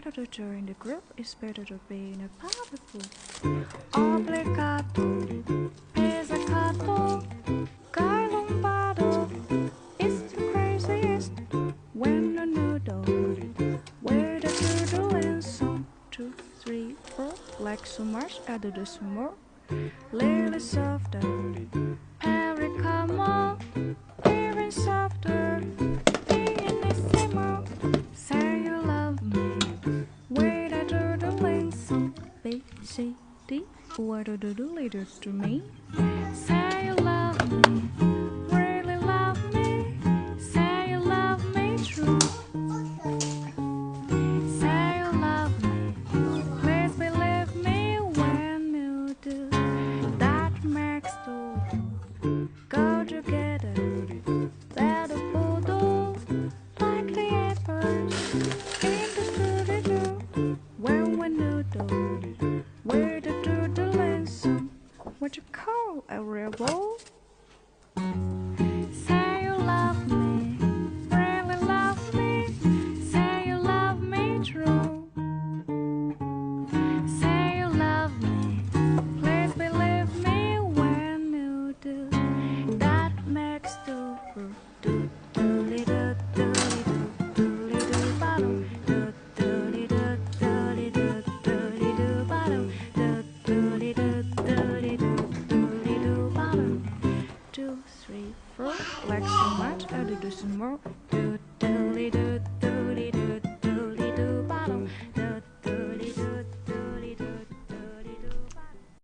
better to join the group, it's better to be in a powerful. Obligato, pizzicato, guy lombardo, it's the craziest when the noodle, where the doodle and some 2, 3, 4, like so much, I do this more. Little softer, pericamo, even softer, pianissimo. Say you love me, wait I do the link song. B, C, D, what do the leaders to me? Say you love me, really love me, say you love me true. Say you love me, please believe me when you do. That makes two go together, that voodoo, like the apples in the studio. When we noodle, we're the doodle and some, what you call a rebel. Say you love me, really love me, say you love me true. Say you love me, please believe me when you do. That makes two do do do do do do do bottom do do do do do do do bottom do do do do do bottom. 2, 3, 4, like so much, I do some more. Do do do